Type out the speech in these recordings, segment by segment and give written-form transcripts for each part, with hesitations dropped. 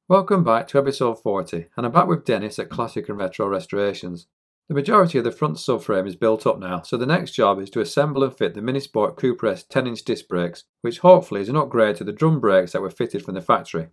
Welcome back to episode 40, and I'm back with Dennis at Classic and Retro Restorations. The majority of the front subframe is built up now, so the next job is to assemble and fit the Minisport Cooper S 10-inch disc brakes, which hopefully is an upgrade to the drum brakes that were fitted from the factory.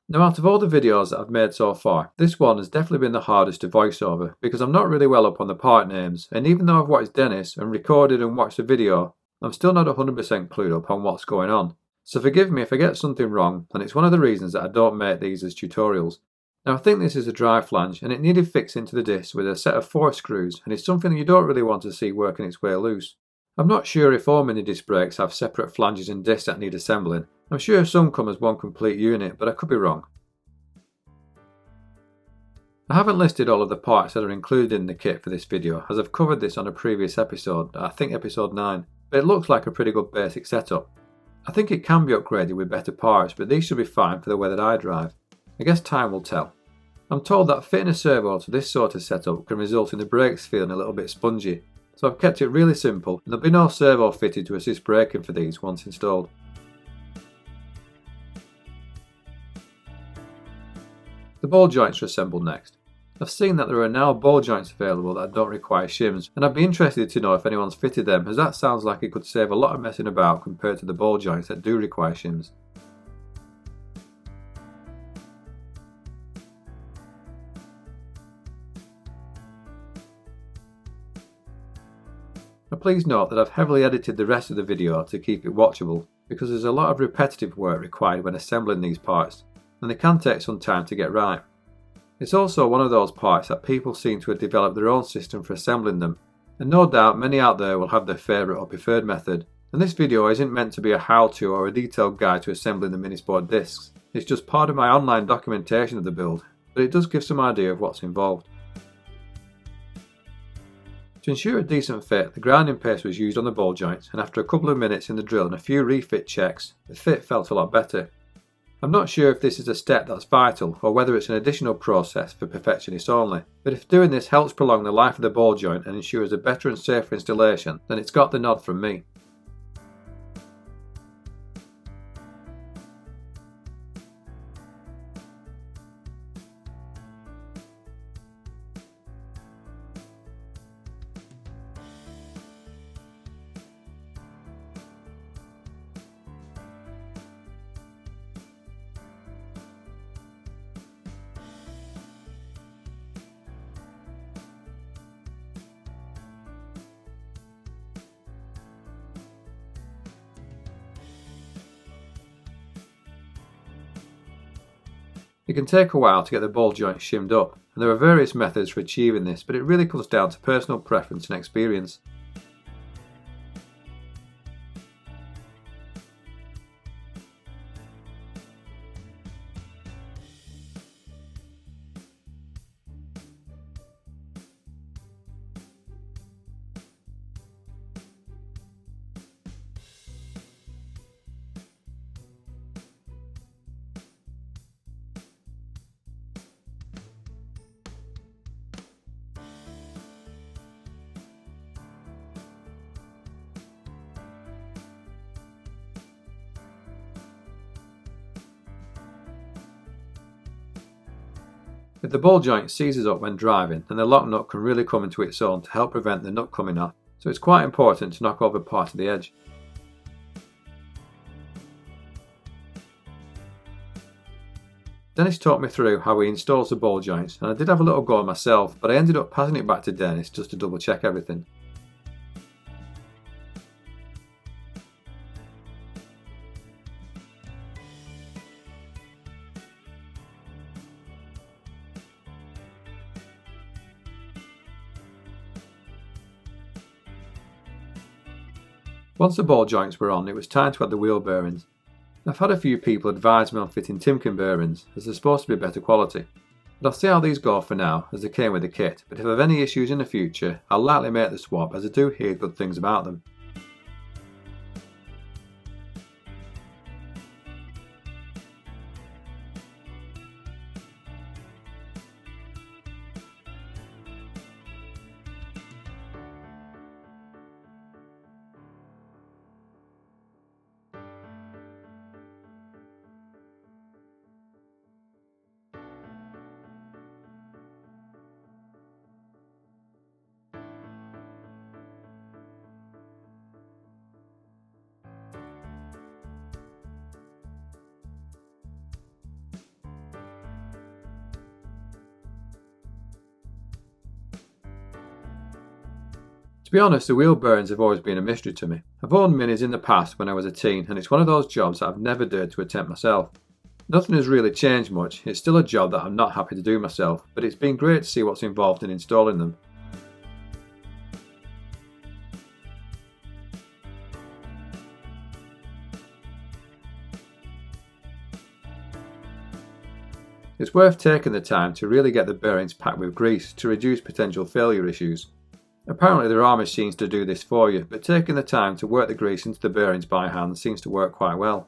Now, out of all the videos that I've made so far, this one has definitely been the hardest to voice over, because I'm not really well up on the part names, and even though I've watched Dennis and recorded and watched the video, I'm still not 100% clued up on what's going on. So forgive me if I get something wrong, and it's one of the reasons that I don't make these as tutorials. Now, I think this is a drive flange, and it needed fixing to the disc with a set of 4 screws, and it's something you don't really want to see working its way loose. I'm not sure if all mini disc brakes have separate flanges and discs that need assembling. I'm sure some come as one complete unit, but I could be wrong. I haven't listed all of the parts that are included in the kit for this video, as I've covered this on a previous episode, I think episode 9, but it looks like a pretty good basic setup. I think it can be upgraded with better parts, but these should be fine for the way that I drive. I guess time will tell. I'm told that fitting a servo to this sort of setup can result in the brakes feeling a little bit spongy, so I've kept it really simple and there'll be no servo fitted to assist braking for these once installed. The ball joints are assembled next. I've seen that there are now ball joints available that don't require shims, and I'd be interested to know if anyone's fitted them, as that sounds like it could save a lot of messing about compared to the ball joints that do require shims. Now please note that I've heavily edited the rest of the video to keep it watchable, because there's a lot of repetitive work required when assembling these parts, and they can take some time to get right. It's also one of those parts that people seem to have developed their own system for assembling them, and no doubt many out there will have their favourite or preferred method. And this video isn't meant to be a how-to or a detailed guide to assembling the Minisport discs, it's just part of my online documentation of the build, but it does give some idea of what's involved. To ensure a decent fit, the grinding paste was used on the ball joints, and after a couple of minutes in the drill and a few refit checks, the fit felt a lot better. I'm not sure if this is a step that's vital or whether it's an additional process for perfectionists only, but if doing this helps prolong the life of the ball joint and ensures a better and safer installation, then it's got the nod from me. It can take a while to get the ball joint shimmed up, and there are various methods for achieving this, but it really comes down to personal preference and experience. If the ball joint seizes up when driving, then the lock nut can really come into its own to help prevent the nut coming off, so it's quite important to knock over part of the edge. Dennis taught me through how he installs the ball joints, and I did have a little go myself, but I ended up passing it back to Dennis just to double check everything. Once the ball joints were on, it was time to add the wheel bearings. I've had a few people advise me on fitting Timken bearings, as they're supposed to be better quality. But I'll see how these go for now, as they came with the kit, but if I have any issues in the future, I'll likely make the swap, as I do hear good things about them. To be honest, the wheel bearings have always been a mystery to me. I've owned minis in the past when I was a teen, and it's one of those jobs that I've never dared to attempt myself. Nothing has really changed much, it's still a job that I'm not happy to do myself, but it's been great to see what's involved in installing them. It's worth taking the time to really get the bearings packed with grease to reduce potential failure issues. Apparently there are machines to do this for you, but taking the time to work the grease into the bearings by hand seems to work quite well.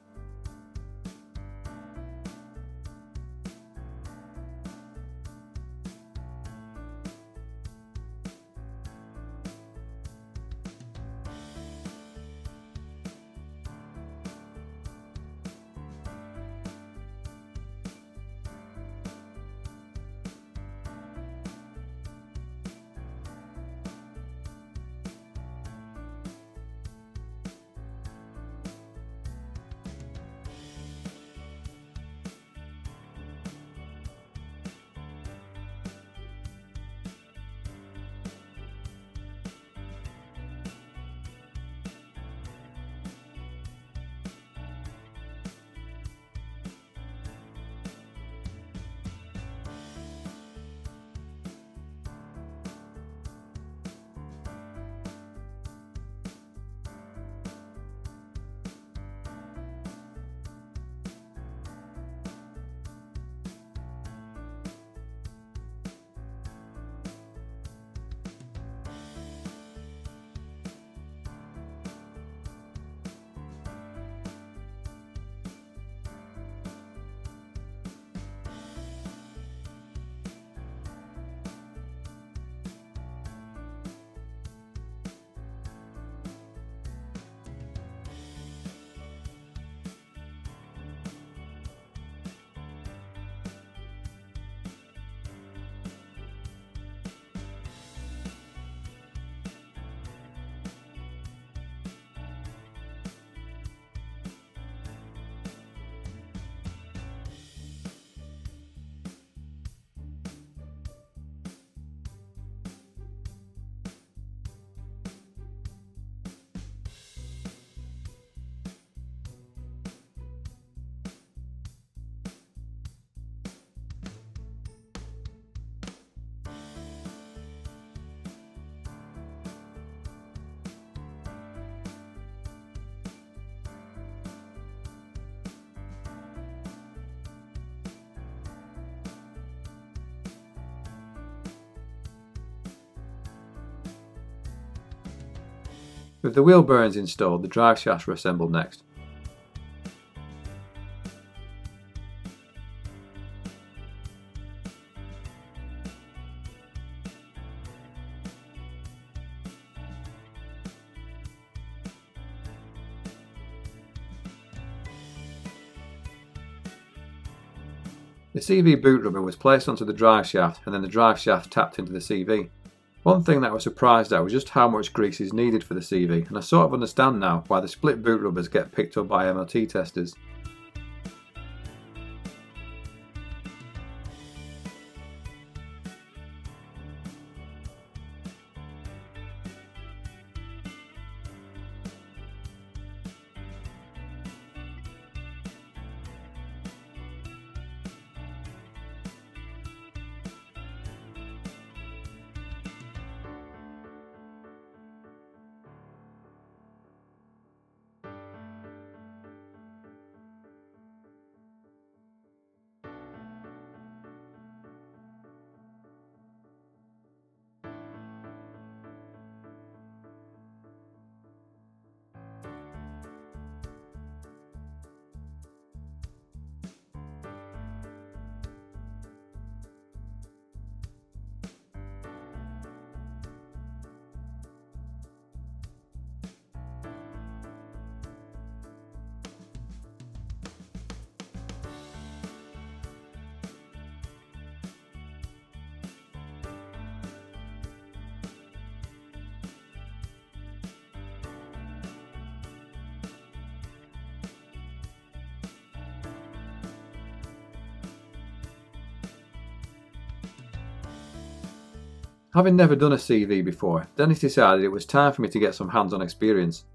With the wheel bearings installed, the drive shafts were assembled next. The CV boot rubber was placed onto the drive shaft and then the drive shaft tapped into the CV. One thing that I was surprised at was just how much grease is needed for the CV, and I sort of understand now why the split boot rubbers get picked up by MOT testers. Having never done a CV before, Dennis decided it was time for me to get some hands-on experience.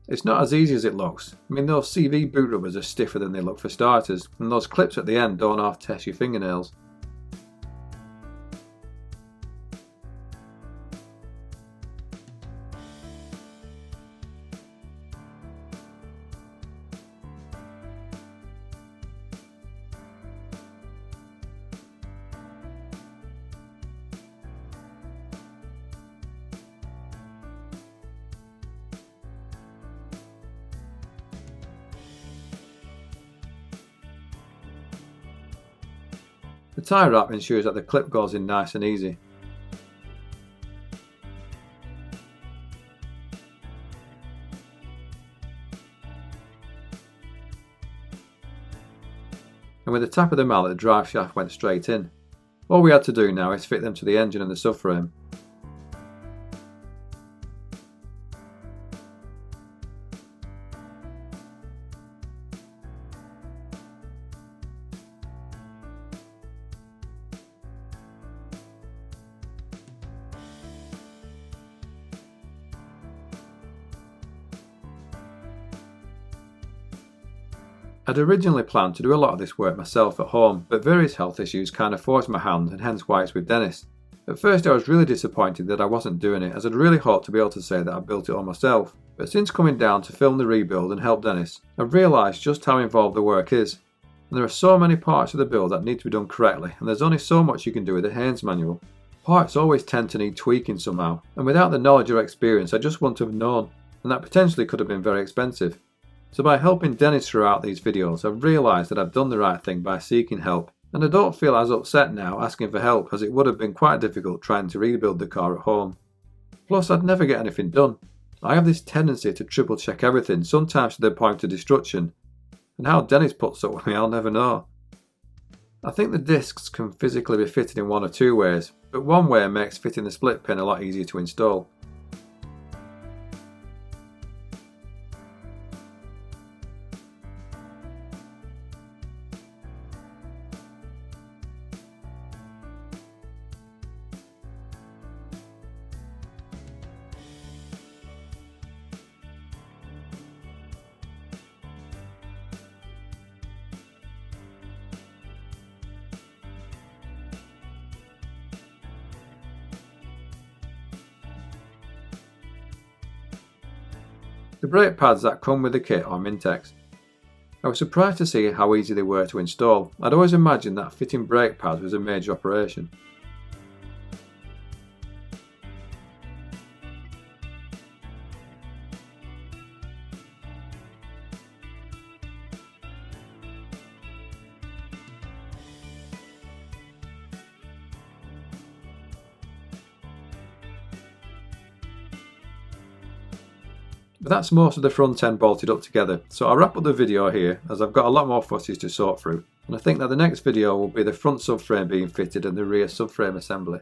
It's not as easy as it looks. I mean, those CV boot rubbers are stiffer than they look for starters, and those clips at the end don't half test your fingernails. The tie wrap ensures that the clip goes in nice and easy. And with the tap of the mallet, the drive shaft went straight in. All we had to do now is fit them to the engine and the subframe. I'd originally planned to do a lot of this work myself at home, but various health issues kind of forced my hand, and hence why it's with Dennis. At first I was really disappointed that I wasn't doing it, as I'd really hoped to be able to say that I built it all myself, but since coming down to film the rebuild and help Dennis, I've realised just how involved the work is. And there are so many parts of the build that need to be done correctly, and there's only so much you can do with a Haynes manual. Parts always tend to need tweaking somehow, and without the knowledge or experience I just wouldn't have known, and that potentially could have been very expensive. So by helping Dennis throughout these videos, I've realised that I've done the right thing by seeking help, and I don't feel as upset now asking for help as it would have been quite difficult trying to rebuild the car at home. Plus, I'd never get anything done. I have this tendency to triple check everything, sometimes to the point of destruction, and how Dennis puts up with me I'll never know. I think the discs can physically be fitted in one or two ways, but one way makes fitting the split pin a lot easier to install. The brake pads that come with the kit are Mintex. I was surprised to see how easy they were to install. I'd always imagined that fitting brake pads was a major operation. But that's most of the front end bolted up together, so I'll wrap up the video here as I've got a lot more footage to sort through, and I think that the next video will be the front subframe being fitted and the rear subframe assembly.